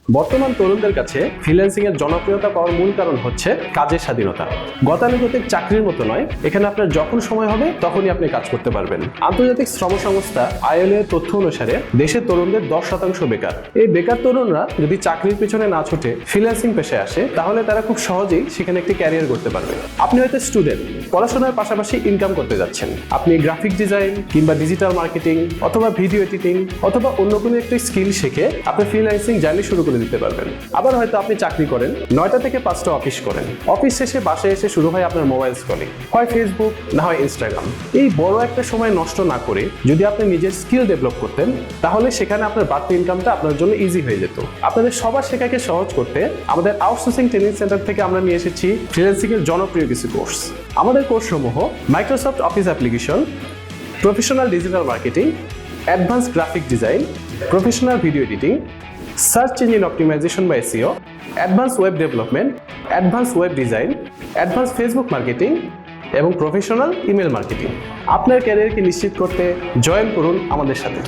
বর্তমান তরুণদের কাছে ফ্রিল্যান্সিং এর জনপ্রিয়তা পাওয়ার মূল কারণ হচ্ছে কাজের স্বাধীনতা। গতানুগতিক চাকরির মতো নয়, এখানে আপনার যখন সময় হবে তখনই আপনি কাজ করতে পারবেন। আন্তর্জাতিক শ্রম সংস্থা ILO এর তথ্য অনুসারে দেশের তরুণদের 10% বেকার। এই বেকার তরুণরা যদি চাকরির পিছনে না ছুটে ফ্রিল্যান্সিং পেশায় আসে, তাহলে তারা খুব সহজেই সেখানে একটি ক্যারিয়ার করতে পারবে। আপনি হয়তো স্টুডেন্ট, পড়াশোনার পাশাপাশি ইনকাম করতে যাচ্ছেন। আপনি গ্রাফিক ডিজাইন কিংবা ডিজিটাল মার্কেটিং অথবা ভিডিও এডিটিং অথবা অন্য কোনো একটি স্কিল শিখে আপনি ফ্রিল্যান্সিং জার্নি শুরু করে দিতে পারবেন। আবার হয়তো আপনি চাকরি করেন, 9টা থেকে 5টা অফিস করেন। অফিস শেষে বাসায় এসে শুরু হয় আপনার মোবাইল স্ক্রলিং, হয় ফেসবুক না হয় ইনস্টাগ্রাম। এই বড় একটা সময় নষ্ট না করে যদি আপনি নিজের স্কিল ডেভেলপ করতেন, তাহলে সেখানে আপনার বাড়তি ইনকামটা আপনার জন্য ইজি হয়ে যেত। আপনাদের সবার শেখাকে সহজ করতে আমাদের আউটসোর্সিং ট্রেনিং সেন্টার থেকে আমরা নিয়ে এসেছি ফ্রিল্যান্সিং এর জনপ্রিয় কিছু কোর্স। আমাদের কোর্সসমূহ Microsoft office application, professional digital marketing, advance graphic design, professional video editing, search engine optimisation বা SEO, advance web development, advance web design, advance Facebook marketing এবং প্রফেশনাল ইমেল মার্কেটিং। আপনার ক্যারিয়ারকে নিশ্চিত করতে জয়েন করুন আমাদের সাথে।